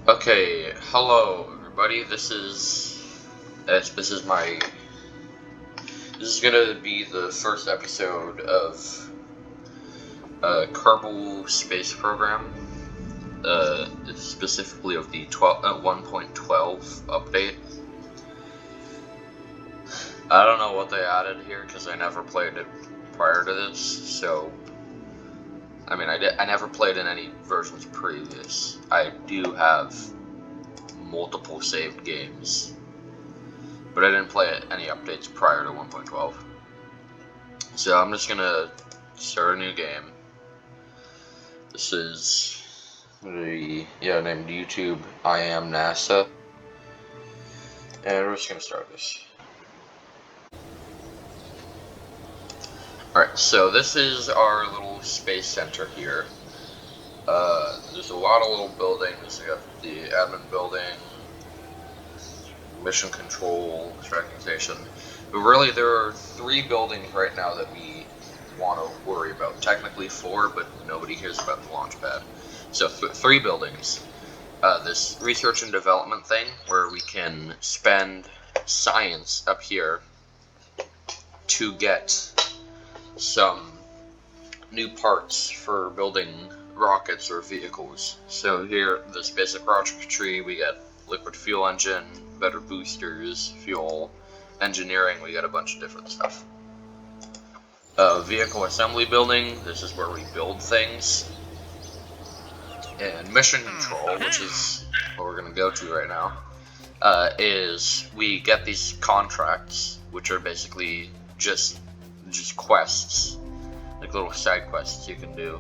Okay, hello everybody. This is gonna be the first episode of Kerbal Space Program, specifically of the 1.12 update. I don't know what they added here because I never played it prior to this. So, I mean, I never played in any versions previous. I do have multiple saved games, but I didn't play any updates prior to 1.12. So I'm just gonna start a new game. This is named YouTube I Am NASA, and we're just gonna start this. Alright, so this is our little space center here. There's a lot of little buildings. We have the admin building, mission control, tracking station. But really, there are 3 buildings right now that we want to worry about. Technically 4, but nobody cares about the launch pad. So 3 buildings. This research and development thing, where we can spend science up here to get some new parts for building rockets or vehicles. So here, this basic rocketry, we get liquid fuel engine, better boosters, fuel, engineering, we got a bunch of different stuff. Vehicle assembly building, this is where we build things. And mission control, which is what we're going to go to right now, is we get these contracts, which are basically just quests, like little side quests you can do,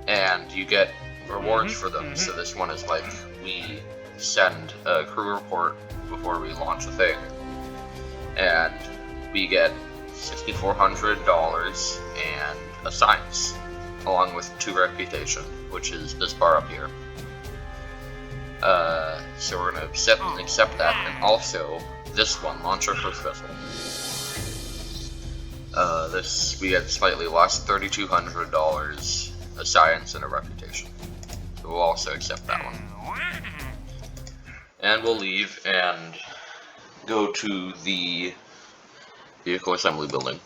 and you get rewards for them. So this one is like, we send a crew report before we launch a thing, and we get $6,400 and a science, along with 2 reputation, which is this bar up here. So we're gonna accept that, and also this one, launch our first vessel. This we get slightly less, $3,200, a science, and a reputation. So we'll also accept that one. And we'll leave and go to the vehicle assembly building.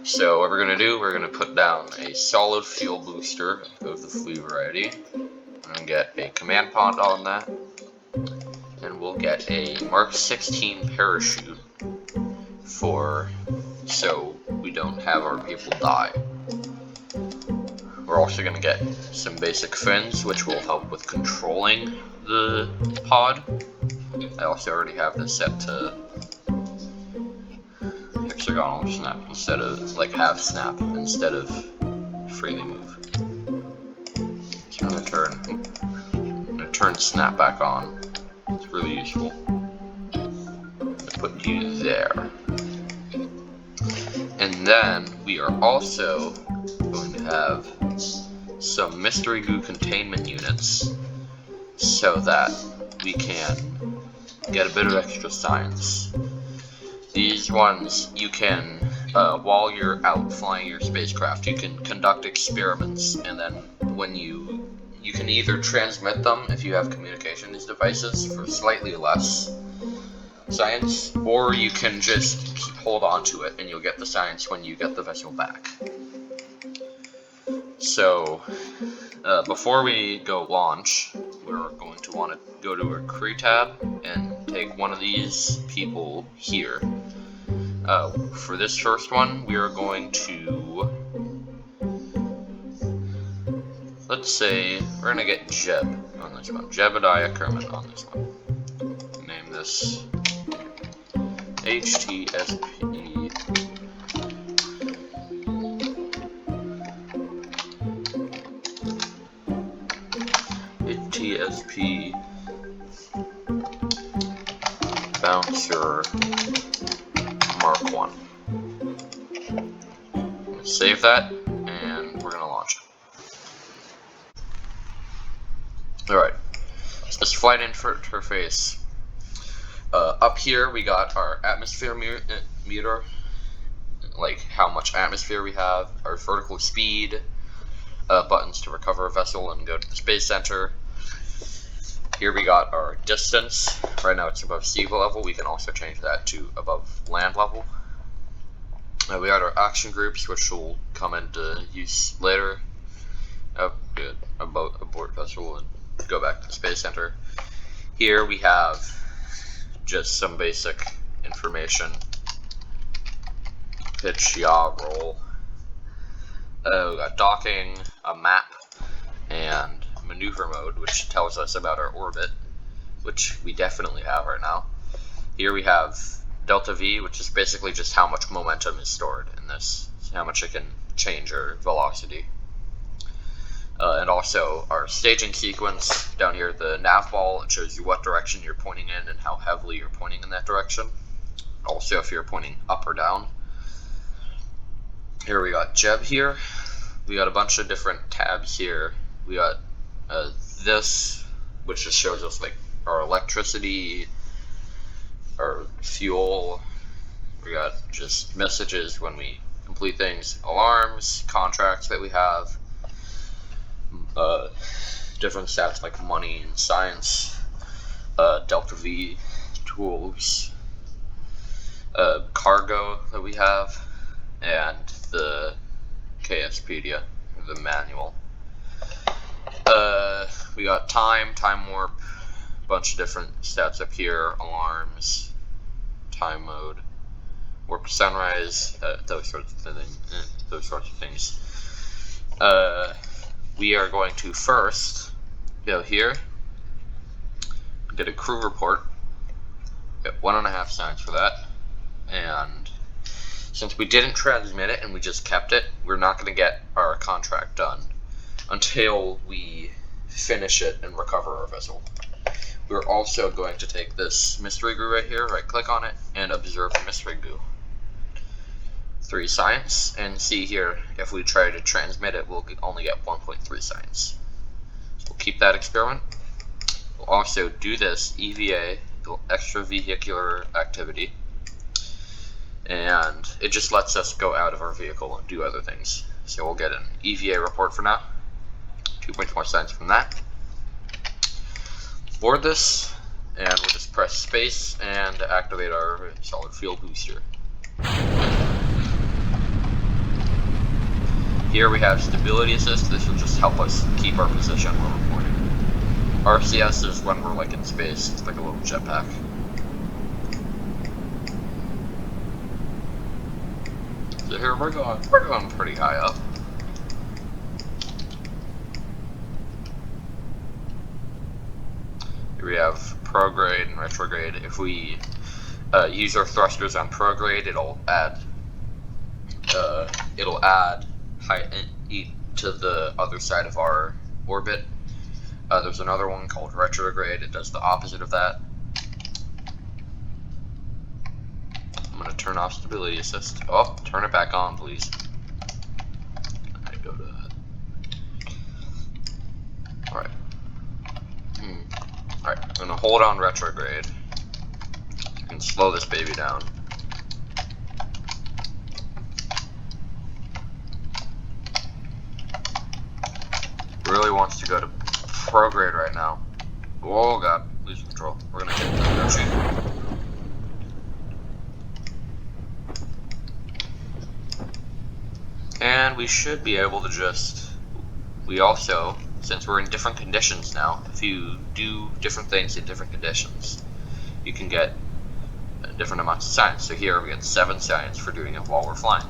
So what we're going to do, we're going to put down a solid fuel booster of the flea variety, and get a command pod on that, and we'll get a Mark 16 parachute so we don't have our people die. We're also going to get some basic fins, which will help with controlling the pod. I also already have this set to hexagonal snap instead of, like, half snap instead of freely move. So I'm gonna turn snap back on. It's really useful. I'm gonna put you there. And then we are also going to have some mystery goo containment units so that we can get a bit of extra science. These ones, you can, while you're out flying your spacecraft, you can conduct experiments, and then when you can either transmit them if you have communications devices for slightly less science, or you can just hold on to it and you'll get the science when you get the vessel back. So, before we go launch, we're going to want to go to our crew tab and take one of these people here. For this first one, we are going to, let's say, we're going to get Jeb on this one. Jebediah Kerman on this one. Name this HTSP. HTSP Bouncer Mark 1. Save that, and we're gonna launch it. Alright, so this flight interface. Up here we got our atmosphere meter, like how much atmosphere we have, our vertical speed, buttons to recover a vessel and go to the space center. Here we got our distance. Right now it's above sea level. We can also change that to above land level. We got our action groups, which will come into use later. Oh, good. Abort vessel and go back to the space center. Here we have just some basic information. Pitch, yaw, roll. We got docking, a map, and maneuver mode, which tells us about our orbit, which we definitely have right now. Here we have delta V, which is basically just how much momentum is stored in this, how much it can change our velocity. And also our staging sequence. Down here, the nav ball, it shows you what direction you're pointing in and how heavily you're pointing in that direction. Also, if you're pointing up or down. Here we got Jeb here. We got a bunch of different tabs here. We got this, which just shows us like our electricity, our fuel. We got just messages when we complete things, alarms, contracts that we have, different stats like money and science, delta V tools, cargo that we have, and the KSpedia, the manual. We got time warp, bunch of different stats up here, alarms, time mode, warp sunrise, those sorts of things. We are going to first go here, get a crew report, get 1.5 signs for that, and since we didn't transmit it and we just kept it, we're not going to get our contract done until we finish it and recover our vessel. We're also going to take this mystery goo right here, right click on it, and observe the mystery goo. 3 science, and see here, if we try to transmit it, we'll only get 1.3 science. So we'll keep that experiment. We'll also do this EVA, extravehicular activity, and it just lets us go out of our vehicle and do other things. So we'll get an EVA report for now, 2.4 science from that. Board this, and we'll just press space and activate our solid fuel booster. Here we have stability assist. This will just help us keep our position while we're pointing. RCS is when we're like in space. It's like a little jetpack. So here we're going pretty high up. Here we have prograde and retrograde. If we use our thrusters on prograde, it'll add to the other side of our orbit. There's another one called retrograde. It does the opposite of that. I'm going to turn off stability assist. Oh, turn it back on, please. I go to that. Alright. Alright, I'm going to hold on retrograde. You can slow this baby down. Really wants to go to prograde right now. Oh god, lose control. We're gonna hit the energy. And we should be able to just, we also, since we're in different conditions now, if you do different things in different conditions, you can get different amounts of science. So here we get 7 science for doing it while we're flying.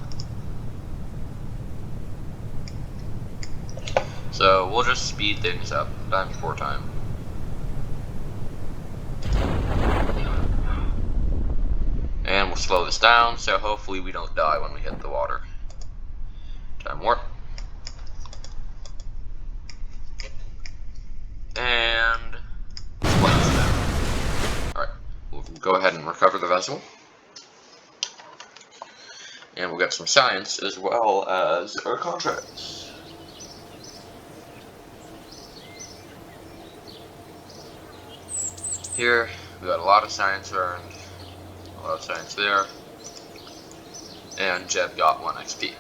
So we'll just speed things up, times 4 time. And we'll slow this down, so hopefully we don't die when we hit the water. Time warp. And alright, we'll go ahead and recover the vessel. And we'll get some science as well as our contracts. Here, we got a lot of science earned, a lot of science there, and Jeb got 1 XP.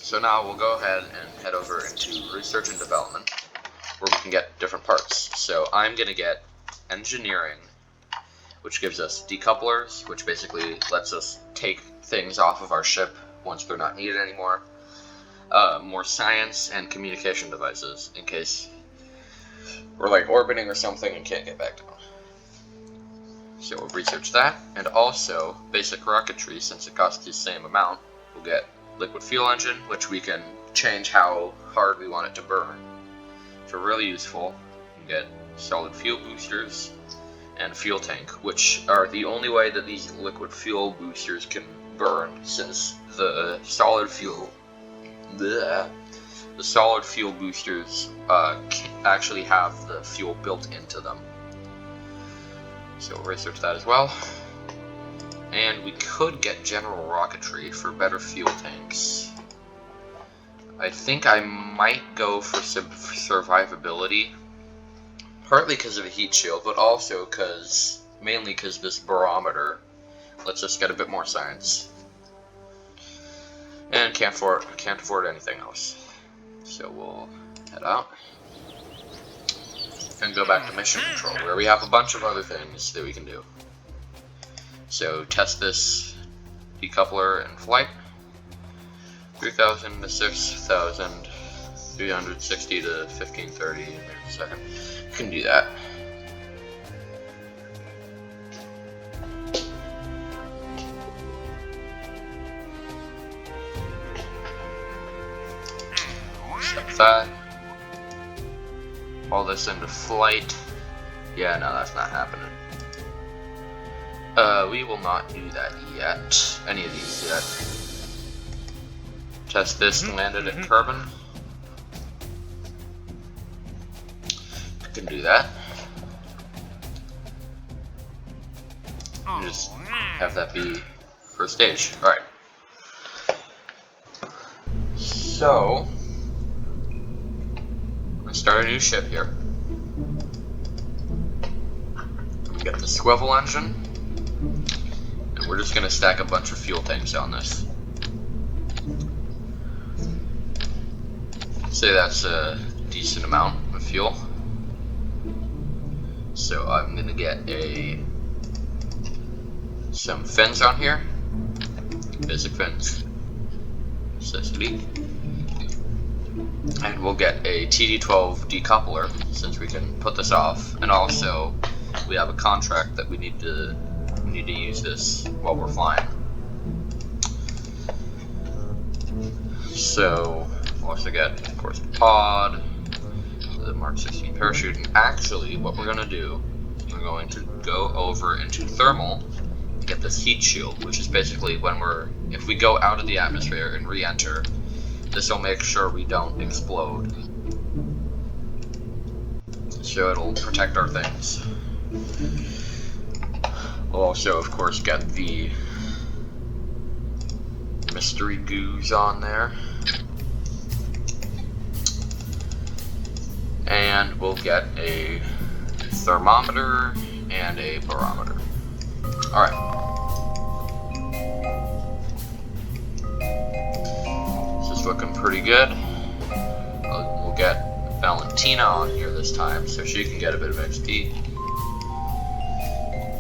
So now we'll go ahead and head over into research and development, where we can get different parts. So I'm going to get engineering, which gives us decouplers, which basically lets us take things off of our ship once they're not needed anymore. More science and communication devices, in case we're like orbiting or something and can't get back down. So we'll research that, and also basic rocketry, since it costs the same amount. We'll get liquid fuel engine, which we can change how hard we want it to burn. So really useful. We can get solid fuel boosters and fuel tank, which are the only way that these liquid fuel boosters can burn, since the solid fuel boosters actually have the fuel built into them. So we'll research that as well. And we could get general rocketry for better fuel tanks. I think I might go for some survivability, partly because of a heat shield, but also mainly because this barometer lets us get a bit more science. And can't afford anything else. So we'll head out and go back to mission control, where we have a bunch of other things that we can do. So test this decoupler in flight. 3,000 to 6,000, 360 to 1530 in a second. You can do that. Set that. All this into flight. Yeah, no, that's not happening. We will not do that yet. Any of these yet. Test this landed at Kerbal. Can do that. Just have that be first stage. Alright. So start a new ship here. We got the swivel engine, and we're just gonna stack a bunch of fuel tanks on this. Say that's a decent amount of fuel. So I'm gonna get some fins on here, basic fins, necessity. And we'll get a TD12 decoupler, since we can put this off, and also we have a contract that we need to use this while we're flying. So we'll also get, of course, the pod, the Mark 16 parachute, and actually what we're going to do is we're going to go over into thermal to get this heat shield, which is basically if we go out of the atmosphere and re-enter, this will make sure we don't explode. So it'll protect our things. We'll also, of course, get the mystery goos on there. And we'll get a thermometer and a barometer. Alright. Looking pretty good. We'll get Valentina on here this time, so she can get a bit of XP.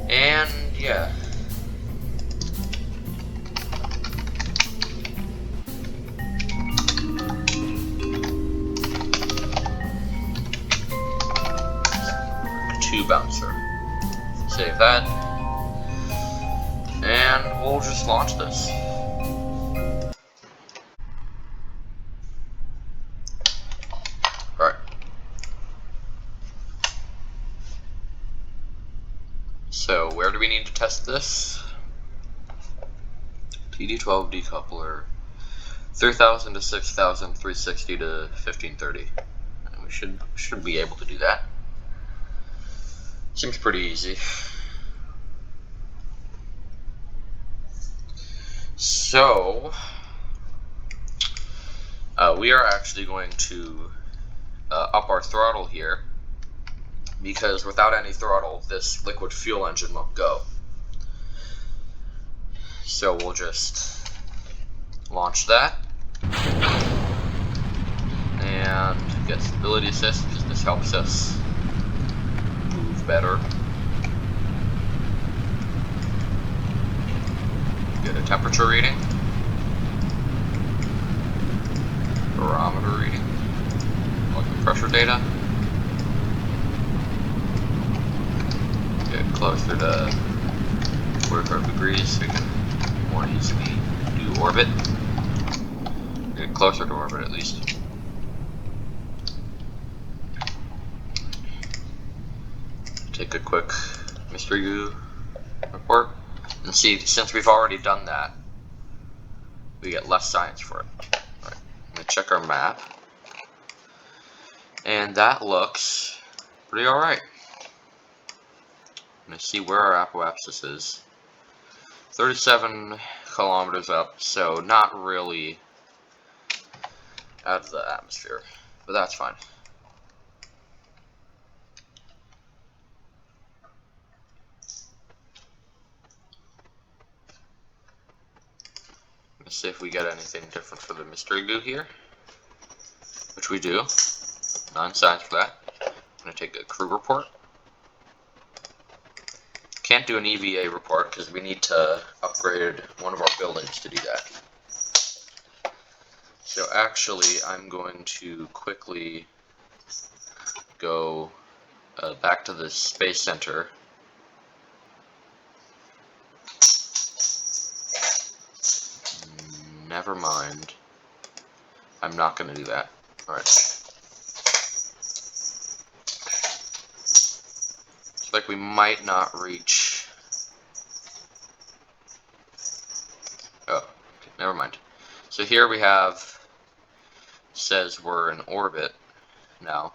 And yeah. Two bouncer. Save that. And we'll just launch this. So where do we need to test this? TD12 decoupler, 3,000 to 6,000, 360 to 1530. And we should be able to do that. Seems pretty easy. So we are actually going to up our throttle here, because without any throttle, this liquid fuel engine won't go. So we'll just launch that. and get stability assist because this helps us move better. Get a temperature reading, barometer reading, look at pressure data. Get closer to 45 degrees so we can more easily do orbit. Get closer to orbit at least. Take a quick mystery goo report. And see, since we've already done that, we get less science for it. Alright, I'm going to check our map. And that looks pretty alright. I'm going to see where our apoapsis is. 37 kilometers up, so not really out of the atmosphere, but that's fine. Let's see if we get anything different for the mystery goo here, which we do. 9 science for that. I'm going to take a crew report. Can't do an EVA report because we need to upgrade one of our buildings to do that. So actually, I'm going to quickly go back to the space center. Never mind. I'm not going to do that. Alright. Looks like we might not reach... Oh, okay, never mind. So here we have... says we're in orbit now.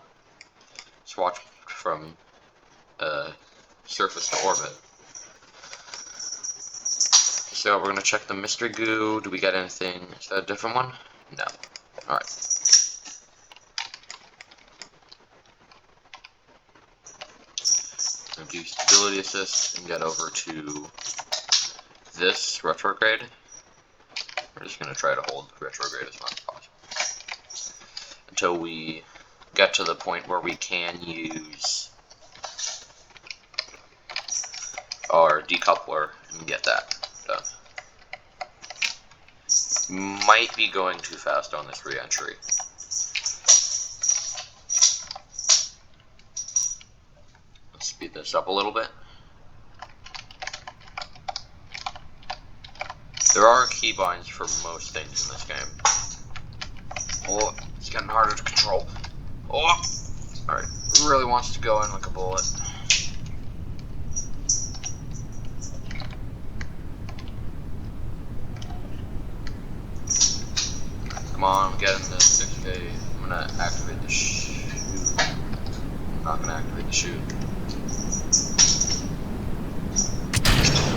Let's watch from surface to orbit. So we're going to check the mystery goo. Do we get anything? Is that a different one? No. Alright. Going to do stability assist and get over to this retrograde. We're just going to try to hold retrograde as much as possible until we get to the point where we can use our decoupler and get that done. Might be going too fast on this re-entry. Let's speed this up a little bit. There are keybinds for most things in this game. Oh, it's getting harder to control. Oh! Alright, really wants to go in like a bullet. Come on, get in the 6K. I'm gonna activate the chute. I'm not gonna activate the chute.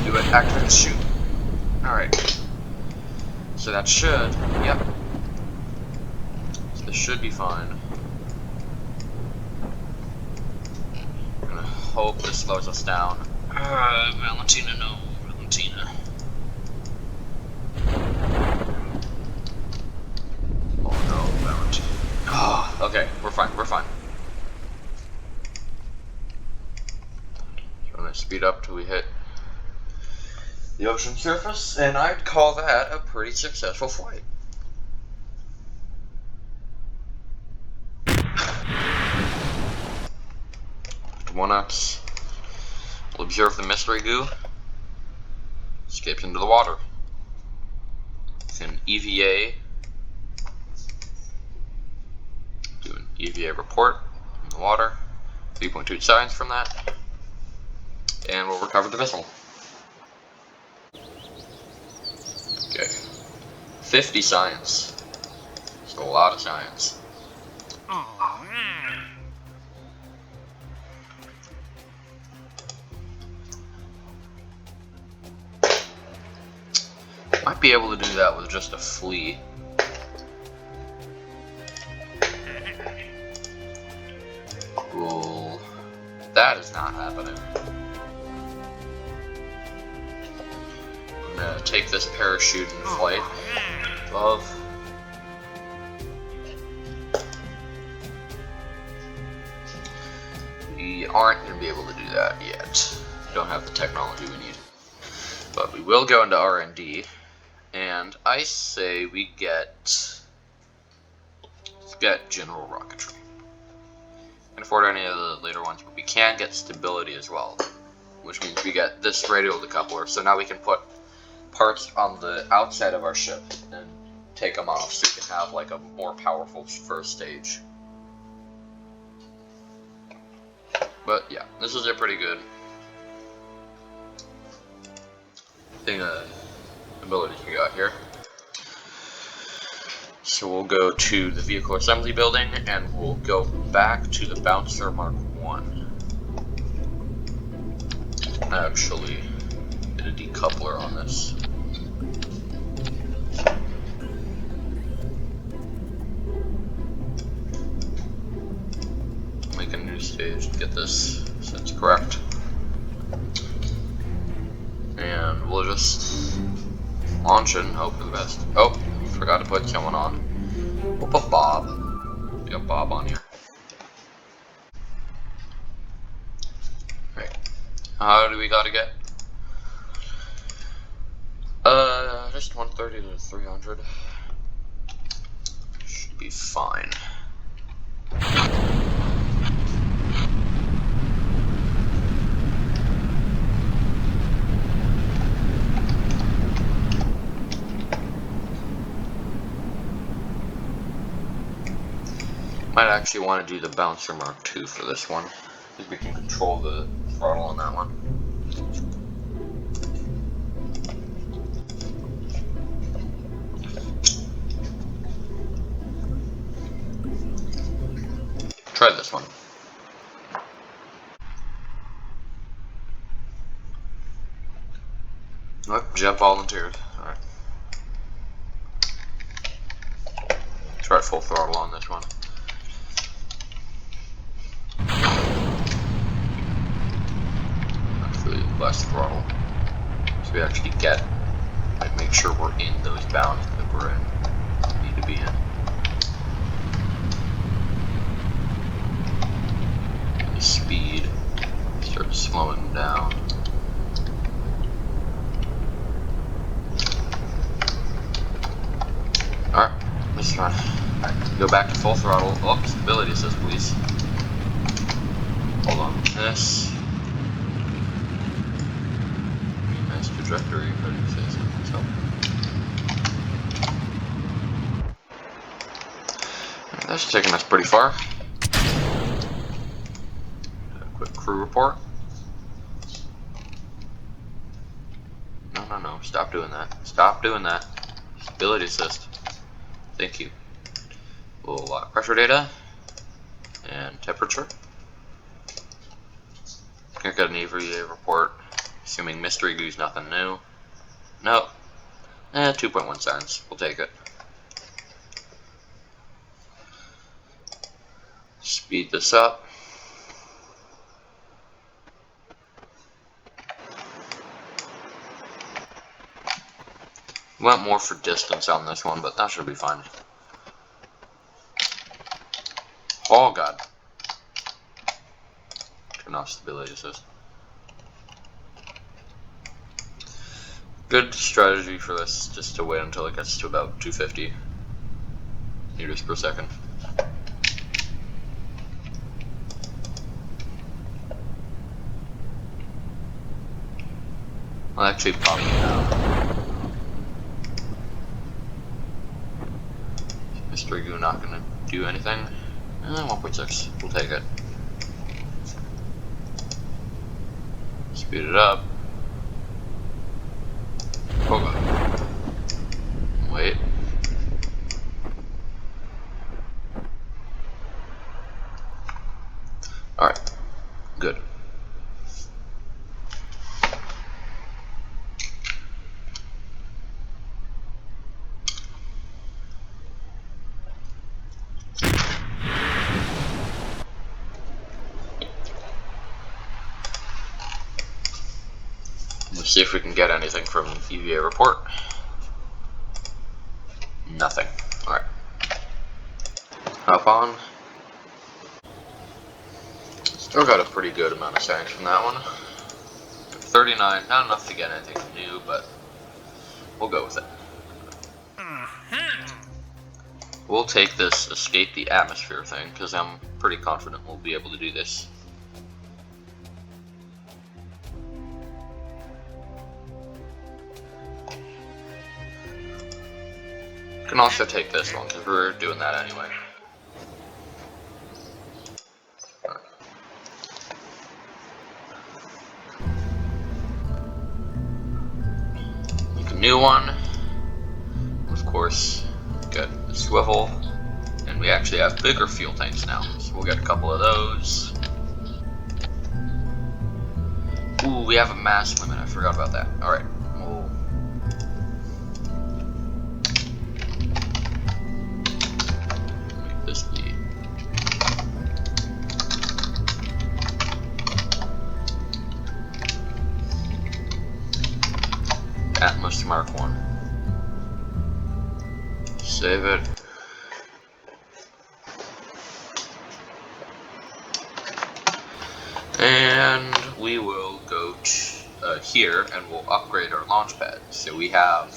Do it, activate the chute. Alright. So that should, yep. So this should be fine. I'm gonna hope this slows us down. Valentina, no. Valentina. Okay, we're fine, we're fine. So I'm gonna speed up till we hit the ocean surface, and I'd call that a pretty successful flight. After 1x, we'll observe the mystery goo. Escapes into the water. It's an EVA. EVA report in the water, 3.2 science from that, and we'll recover the missile. Okay, 50 science. That's a lot of science. Might be able to do that with just a flea. Cool. That is not happening. I'm gonna take this parachute and flight above. We aren't going to be able to do that yet. We don't have the technology we need. But we will go into R&D, and I say we get general rocketry. Can't afford any of the later ones, but we can get stability as well, which means we get this radial decoupler. So now we can put parts on the outside of our ship and take them off, so we can have like a more powerful first stage. But yeah, this is a pretty good thing, abilities we got here. So we'll go to the vehicle assembly building and we'll go back to the Bouncer Mark 1. Actually, get a decoupler on this. Make a new stage to get this since correct. And we'll just launch it and hope for the best. Oh, forgot to put someone on. We'll put Bob. We got Bob on here. Right. How do we gotta get? Just 130 to 300. Should be fine. Might actually want to do the Bouncer Mark 2 for this one, because we can control the throttle on that one. Try this one. Oh, Jeff volunteered. Alright. Try full throttle on this one. Actually, less throttle. So we actually get, like, make sure we're in those bounds that we're in, need to be in. The speed starts slowing down. Alright, this is fine. Alright, go back to full throttle. Oh, stability assist, please. Hold on. This. Nice trajectory, if I do say so myself. That's taking us pretty far. A quick crew report. No, stop doing that. Stop doing that. Stability assist. Thank you. We'll pressure data and temperature. I got an EVA report. Assuming mystery goo's nothing new. Nope. 2.1 seconds. We'll take it. Speed this up. Went more for distance on this one, but that should be fine. Oh god. Turn off stability assist. Good strategy for this, just to wait until it gets to about 250 meters per second. I'll actually pop it now. Mystery goo not gonna do anything. 1.6, we'll take it. Speed it up. Oh god. Wait. Alright. Good. Let's see if we can get anything from EVA report. Nothing. Alright. Hop on. Let's I got a pretty good amount of science from that one. 39, not enough to get anything new, but we'll go with it. We'll take this escape the atmosphere thing, because I'm pretty confident we'll be able to do this. Can also take this one, because we're doing that anyway. Make a new one. Of course, get a swivel. And we actually have bigger fuel tanks now, so we'll get a couple of those. Ooh, we have a mass limit, I forgot about that. Alright, we'll... make this be... Atmos Mark 1. Save it. And we will go to here and we'll upgrade our launch pad. So we have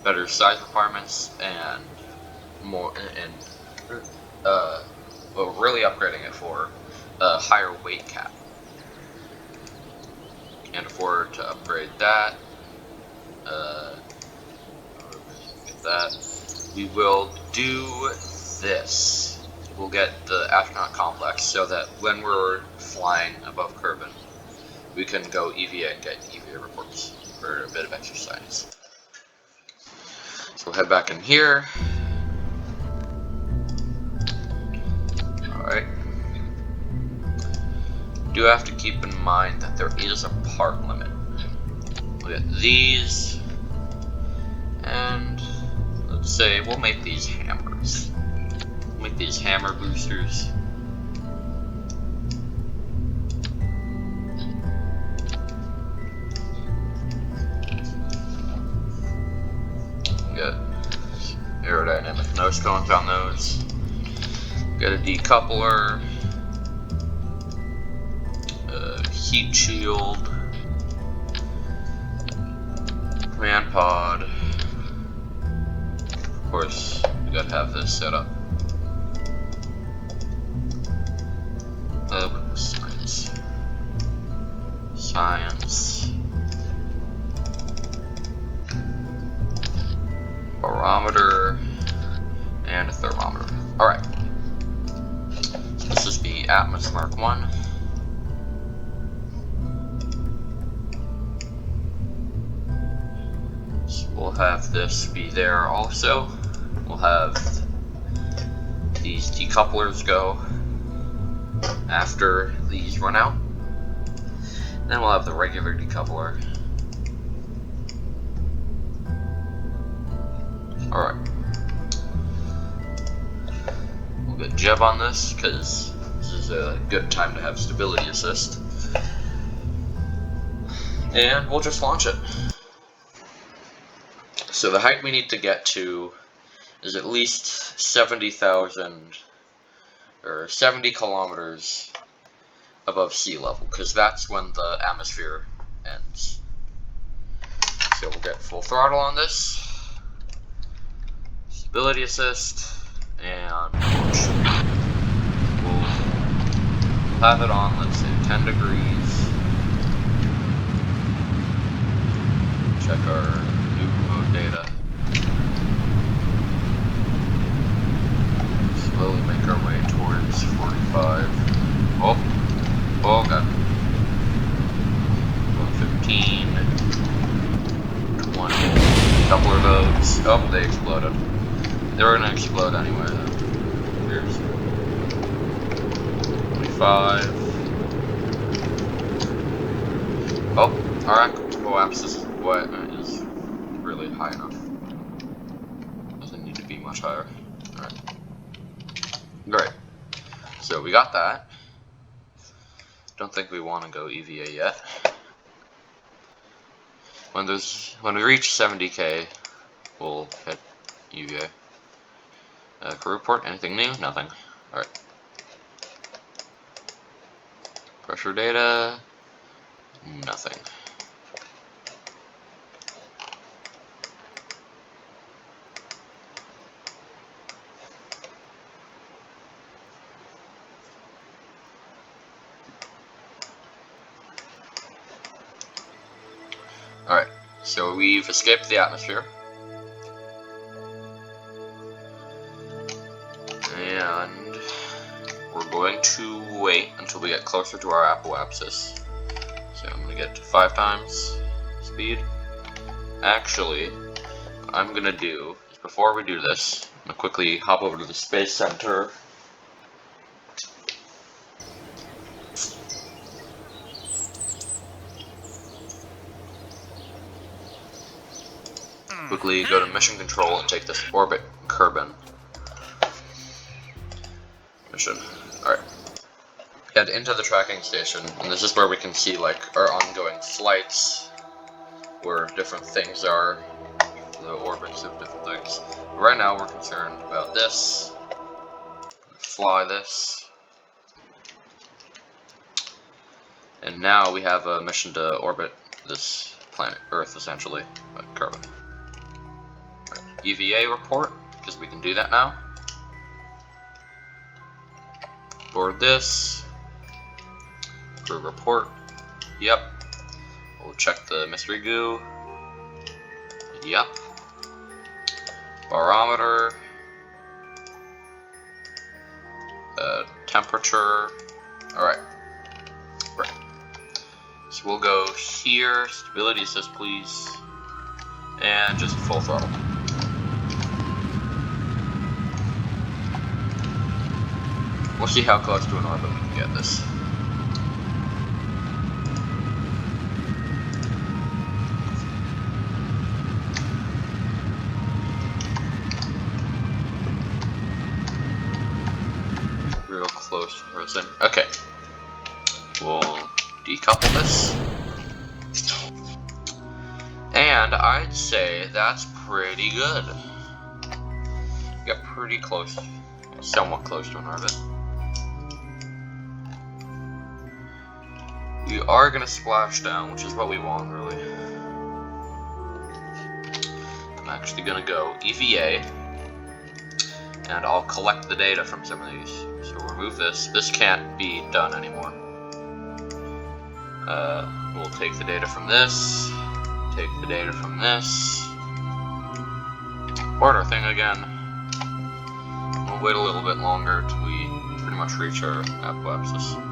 better size requirements and more, and we're really upgrading it for a higher weight cap. Can't afford to upgrade that. Get that. We will do this. We'll get the astronaut complex so that when we're flying above Kerbal, we can go EVA and get EVA reports for a bit of exercise. So we'll head back in here. Alright. Do have to keep in mind that there is a part limit. We'll get these, and let's say we'll make these hammers. Make these hammer boosters. Get aerodynamic nose cones on those. Get a decoupler. Heat shield. Command pod. Of course, we gotta have this set up. Science. Barometer. And a thermometer. Alright. This is the Atmos Mark 1. So we'll have this be there also. We'll have these decouplers go after these run out. Then we'll have the regular decoupler. Alright. We'll get Jeb on this, because this is a good time to have stability assist. And we'll just launch it. So the height we need to get to is at least 70,000 or 70 kilometers above sea level, because that's when the atmosphere ends. So we'll get full throttle on this, stability assist, and we'll have it on, let's say, 10 degrees. Check our new mode data. Slowly make our way towards 45. Oh god. 15, 20, couple of those. Oh, they exploded. They were gonna explode anyway though. Here's 25. Oh, our coaxis is really high enough. Doesn't need to be much higher. Alright. Great. So we got that. Don't think we want to go EVA yet. When we reach 70k, we'll hit EVA. Crew report, anything new? Nothing. Alright. Pressure data, nothing. Alright, so we've escaped the atmosphere. And we're going to wait until we get closer to our apoapsis. So I'm going to get to 5 times speed. Actually, what I'm going to do is, before we do this, I'm going to quickly hop over to the Space Center. Quickly go to mission control and take this orbit Kerbal mission. Alright. Head into the tracking station, and this is where we can see like our ongoing flights, where different things are, the orbits of different things. But right now we're concerned about this. Fly this. And now we have a mission to orbit this planet, Earth essentially, Kerbal. EVA report, because we can do that now. Board this. Crew report. Yep. We'll check the mystery goo. Yep. Barometer. Temperature. Alright. Right. So we'll go here. Stability assist, please. And just full throttle. We'll see how close to an orbit we can get this. Real close to person. Okay. We'll decouple this. And I'd say that's pretty good. Got pretty close, somewhat close to an orbit. We are going to splash down, which is what we want, really. I'm actually going to go EVA, and I'll collect the data from some of these. So remove this. This can't be done anymore. We'll take the data from this, take the data from this, board our thing again. We'll wait a little bit longer till we pretty much reach our apoapsis.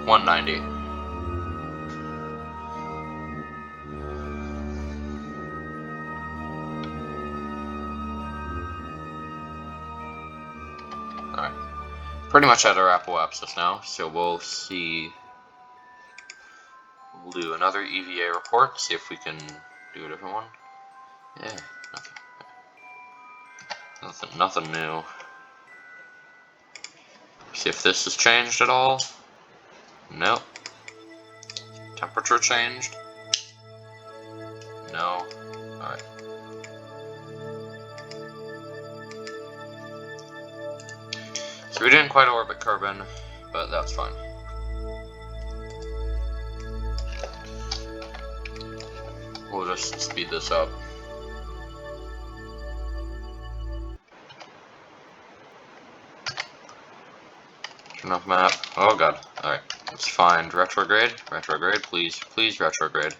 190. Alright. Pretty much at our apoapsis now, so we'll see. We'll do another EVA report, see if we can do a different one. Yeah, nothing new. See if this has changed at all. Nope. Temperature changed? No. Alright. So we didn't quite orbit Kerbal, but that's fine. We'll just speed this up. Turn off map. Oh god. Alright. Let's find retrograde. Retrograde, please. Please retrograde.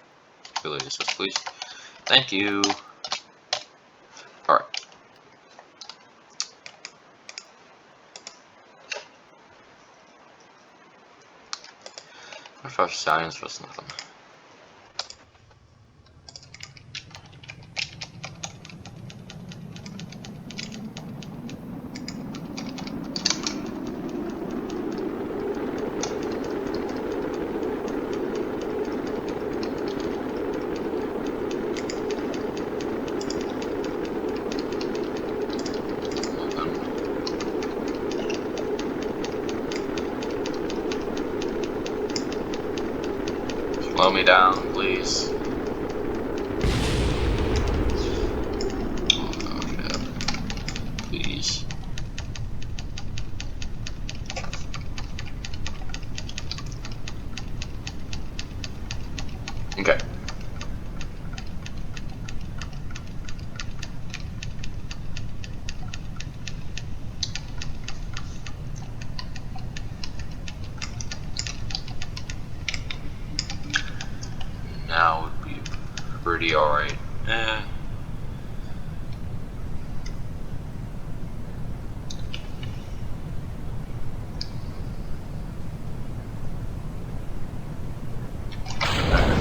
Ability assist, please. Thank you. Alright. What if our science was nothing? Slow me down, please. Oh, yeah. Please. Okay. Now would be pretty alright.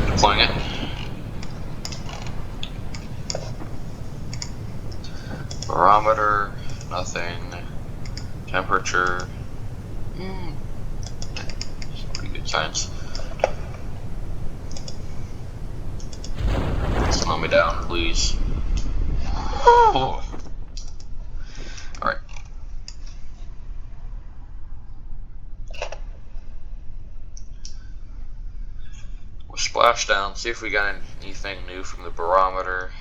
Deploying it. Barometer, nothing. Temperature. Pretty good signs. Slow me down, please. Oh. Alright. We'll splash down, see if we got anything new from the barometer.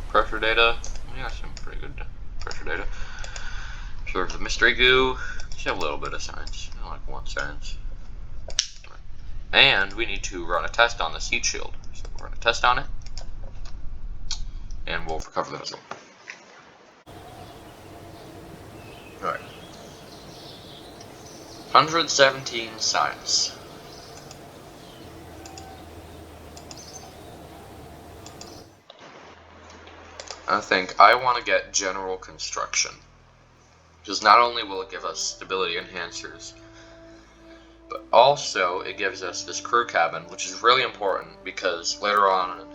Pressure data. We got some pretty good pressure data. Sort of the mystery goo. Just have a little bit of science. Like 1 science. And we need to run a test on this heat shield. So we'll run a test on it. And we'll recover the vessel. Alright. 117 science. I think I want to get general construction. Because not only will it give us stability enhancers, but also it gives us this crew cabin, which is really important because later on,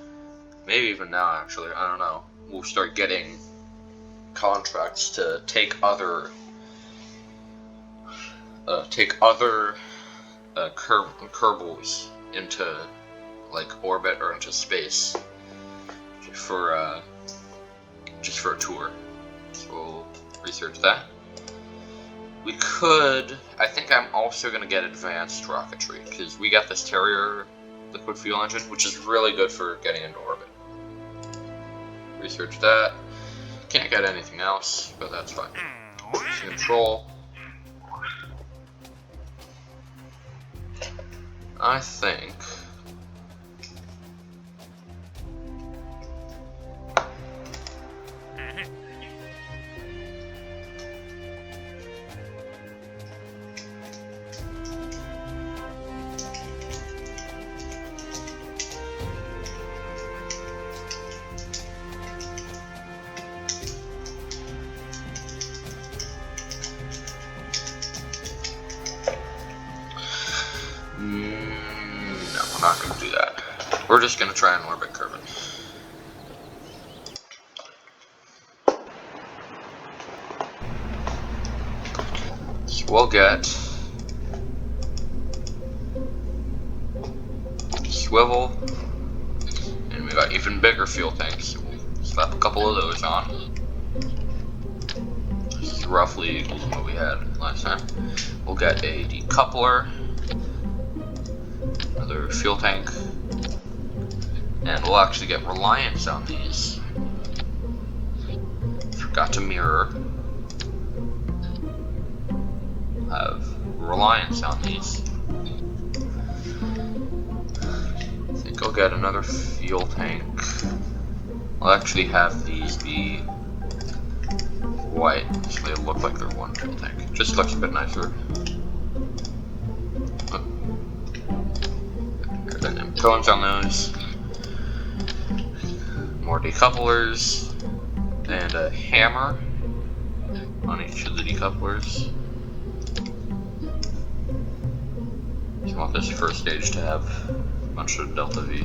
maybe even now actually, I don't know, we'll start getting contracts to take other Kerbals into like orbit or into space just for a tour. So we'll research that. We could, I think I'm also going to get advanced rocketry, because we got this Terrier liquid fuel engine, which is really good for getting into orbit. Research that. Can't get anything else, but that's fine. Control. I think no, we're not going to do that. We're just going to try and orbit Kerbal. So we'll get swivel, and we got even bigger fuel tanks. So we'll slap a couple of those on. This is roughly equal to what we had last time. We'll get a decoupler, another fuel tank, and we'll actually get reliance on these. Forgot to mirror. Have reliance on these. I think I'll get another fuel tank. I'll actually have these be white, so they look like they're one fuel tank. It just looks a bit nicer. Cones on those. More decouplers. And a hammer on each of the decouplers. I want this first stage to have a bunch of delta V.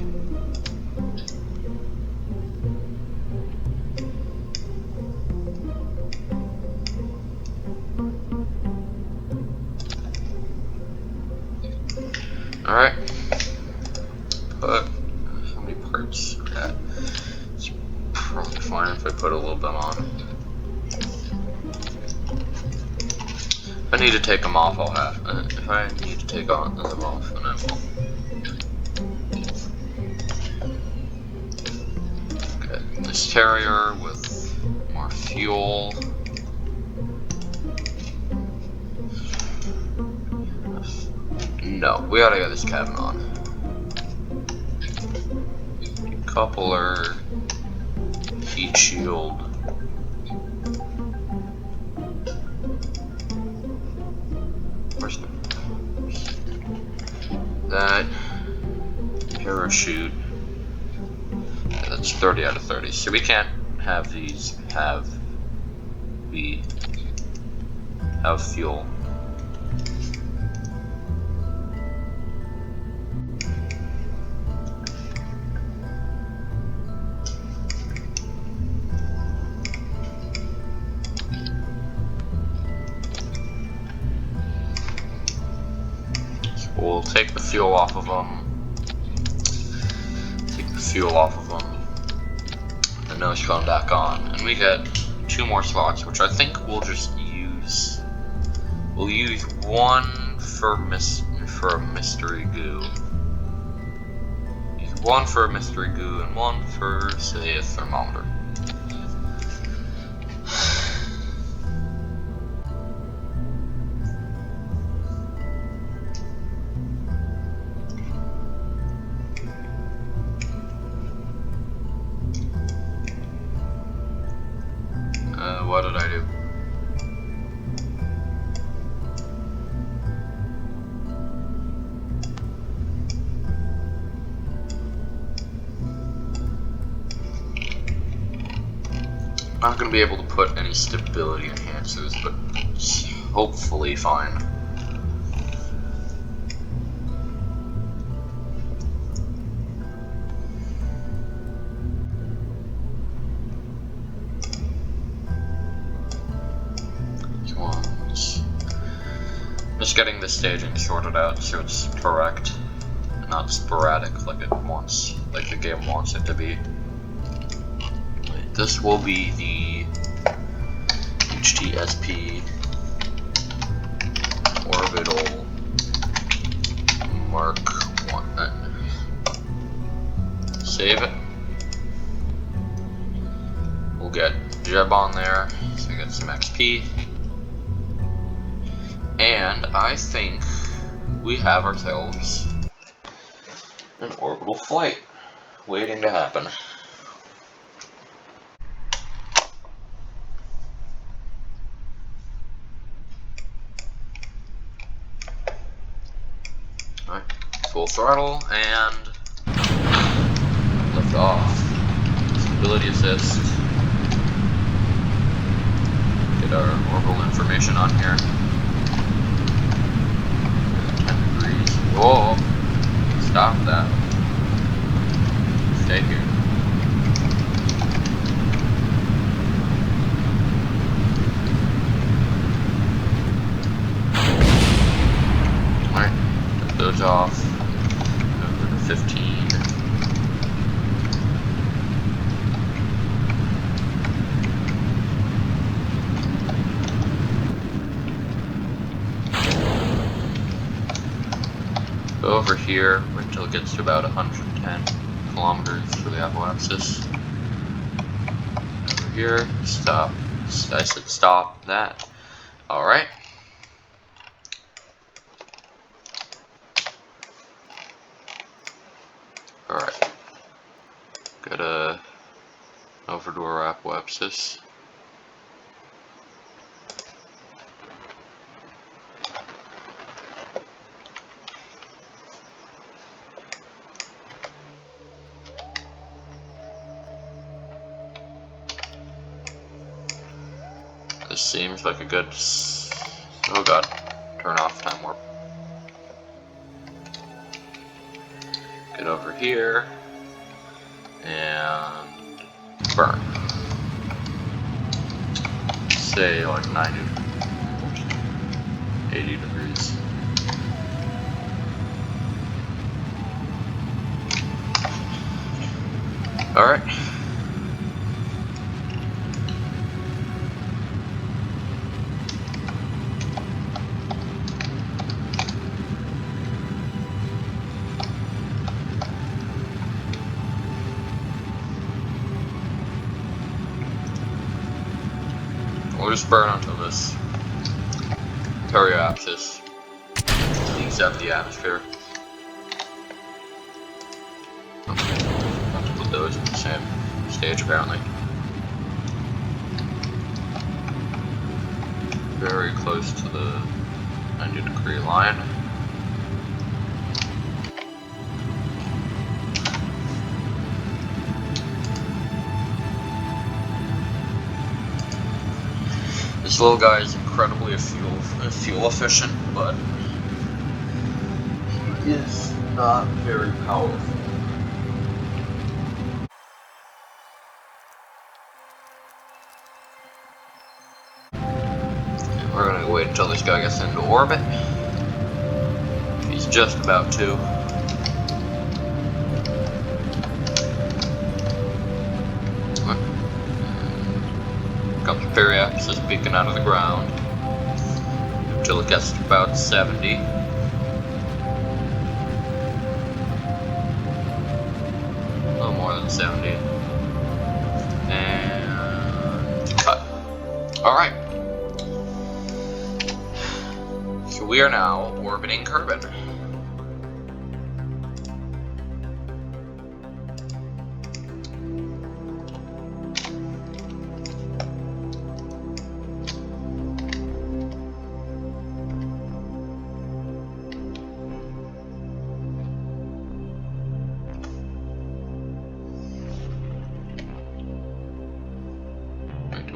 Alright. Put how many parts are that? It's probably fine if I put a little bit on. If I need to take them off, I'll have. If I need to take them off, then I will. Okay, this Terrier with more fuel. No, we gotta get this cabin on. Coupler, heat shield. Where's that? Parachute. Yeah, that's 30 out of 30. So we can't have these have fuel. So we'll take the fuel off of them. The nose cone back on, and we get 2 more slots, which I think we'll just use. We'll use one for a mystery goo. Use one for a mystery goo and one for, say, a thermometer. What did I do? Not going to be able to put any stability enhancers, but hopefully fine. Just getting the staging sorted out so it's correct, and not sporadic like the game wants it to be. This will be the HTSP Orbital Mark 1. Save it. We'll get Jeb on there, so we get some XP. And I think we have ourselves an orbital flight waiting to happen. Alright, full throttle and lift off. Stability assist. Get our orbital information on here. Whoa, stop that. Stay here. Alright, put those off. Over to 15. Over here until it gets to about 110 kilometers for the apoapsis. Over here, stop. I said stop that. Alright. Alright. Gotta over to our apoapsis. This seems like a good... Oh god. Turn off time warp. Get over here. And... burn. Say like 90... 80 degrees. Alright. We'll just burn onto this periapsis. Please reset the atmosphere. Have to put those in the same stage apparently. Very close to the 90-degree line. This little guy is incredibly fuel efficient, but he is not very powerful. We're gonna wait until this guy gets into orbit. He's just about to. Comes periapsis peeking out of the ground until it gets to about 70. A little more than 70. And cut. Alright. So we are now orbiting Kerbal.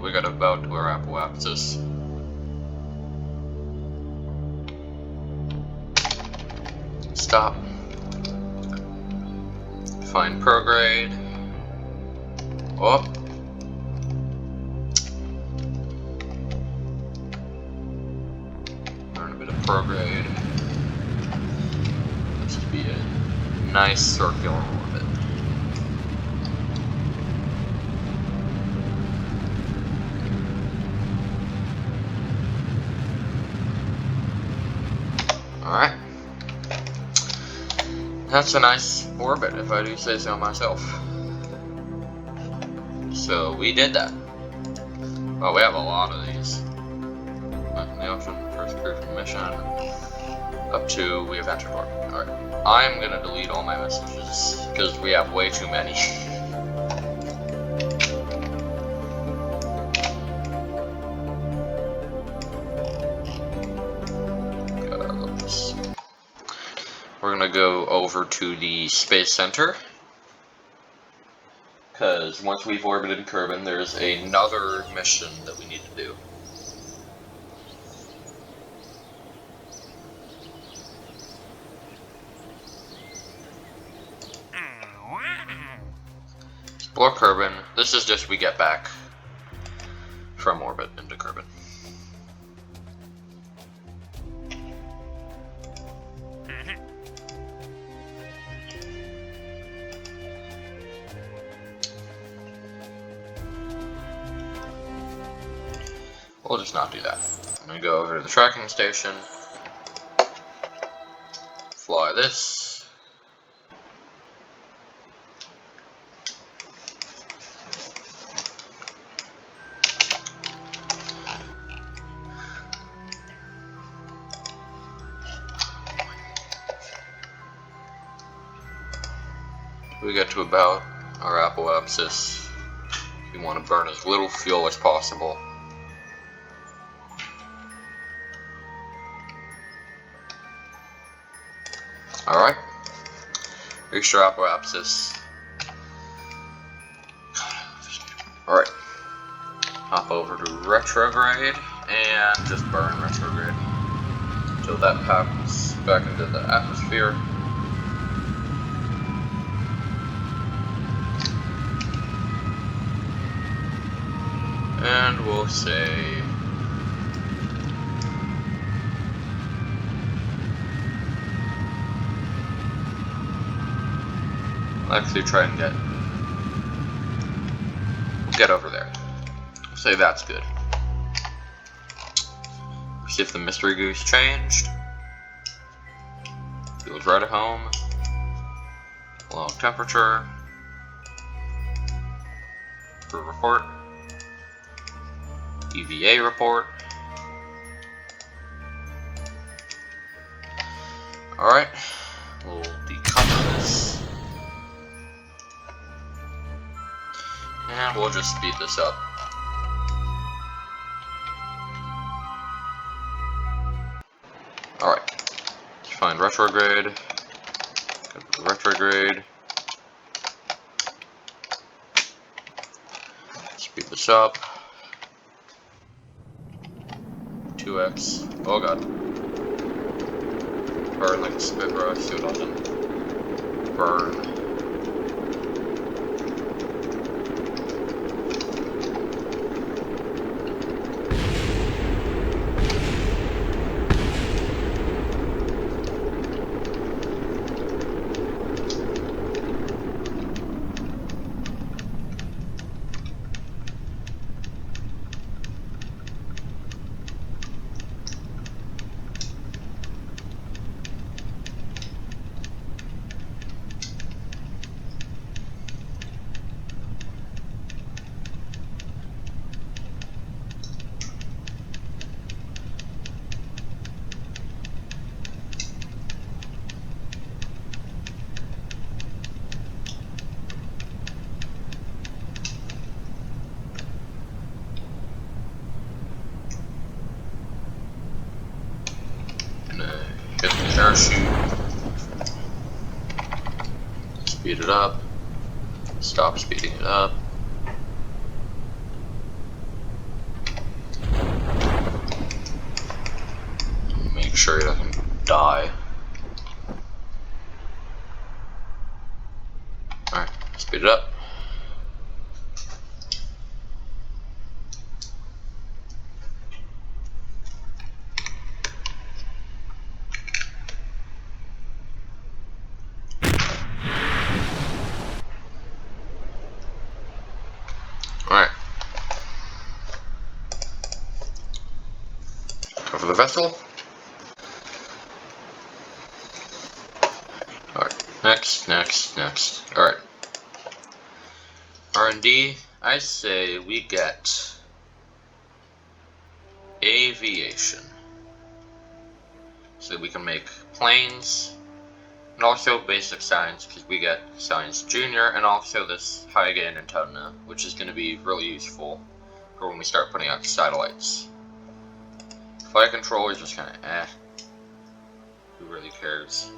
We got about to our apoapsis. Stop. Find prograde. Oh. Learn a bit of prograde. This would be a nice circular orbit. Alright. That's a nice orbit, if I do say so myself. So, we did that. Well, we have a lot of these. In the ocean, first crew from mission, up to we have entered orbit. Alright. I'm gonna delete all my messages, because we have way too many. We're gonna go over to the Space Center, because once we've orbited Kerbal, there's another mission that we need to do. Explore Kerbal. This is just we get back from orbit into Kerbal. We'll just not do that. I'm gonna go over to the tracking station, fly this, we get to about our apoapsis. We want to burn as little fuel as possible. Alright, reach our apoapsis. Alright, hop over to retrograde and just burn retrograde until that passes back into the atmosphere. And we'll say actually try and get over there. Say that's good. See if the mystery goose changed. Feels right at home. Low temperature. Crew report. EVA report. Alright, we'll decouple this. And we'll just speed this up. Alright, let's find retrograde. Go to retrograde. Speed this up. 2x. Oh god. Burn like a spit brush, see what happens. Burn. Hit the parachute, speed it up, stop speeding it up. Make sure he doesn't die. Alright, speed it up. Alright. Cover the vessel. Alright, next. Alright. R&D, I say we get aviation. So we can make planes, and also basic science, because we get science junior, and also this high gain antenna, which is going to be really useful for when we start putting out satellites. Flight control is just kind of eh. Who really cares?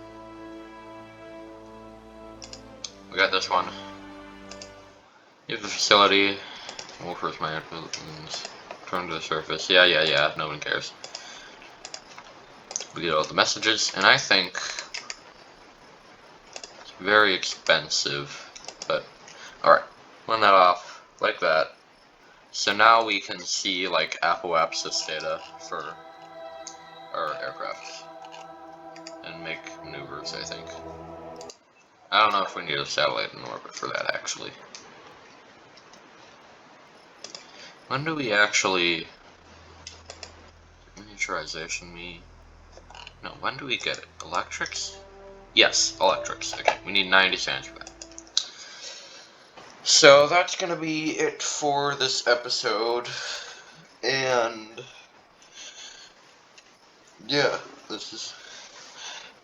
We got this one. Leave the facility. Wolfers my influence. Turn to the surface. Yeah. No one cares. We get all the messages, and I think it's very expensive. But alright, run that off like that. So now we can see like apoapsis data for our aircraft and make maneuvers, I think. I don't know if we need a satellite in orbit for that, actually. When do we actually... miniaturization me? No, when do we get it? Electrics? Yes, electrics. Okay, we need 90 cents for that. So that's gonna be it for this episode. And... yeah, this is...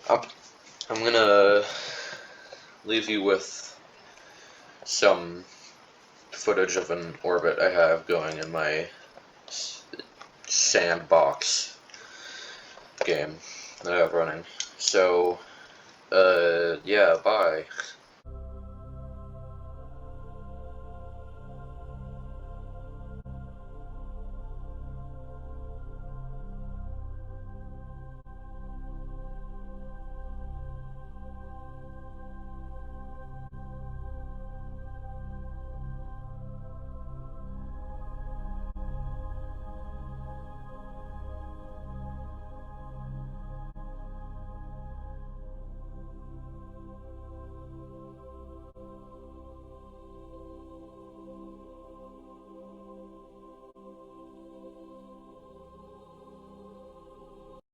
I'm gonna leave you with some footage of an orbit I have going in my sandbox game that I have running. So, yeah, bye.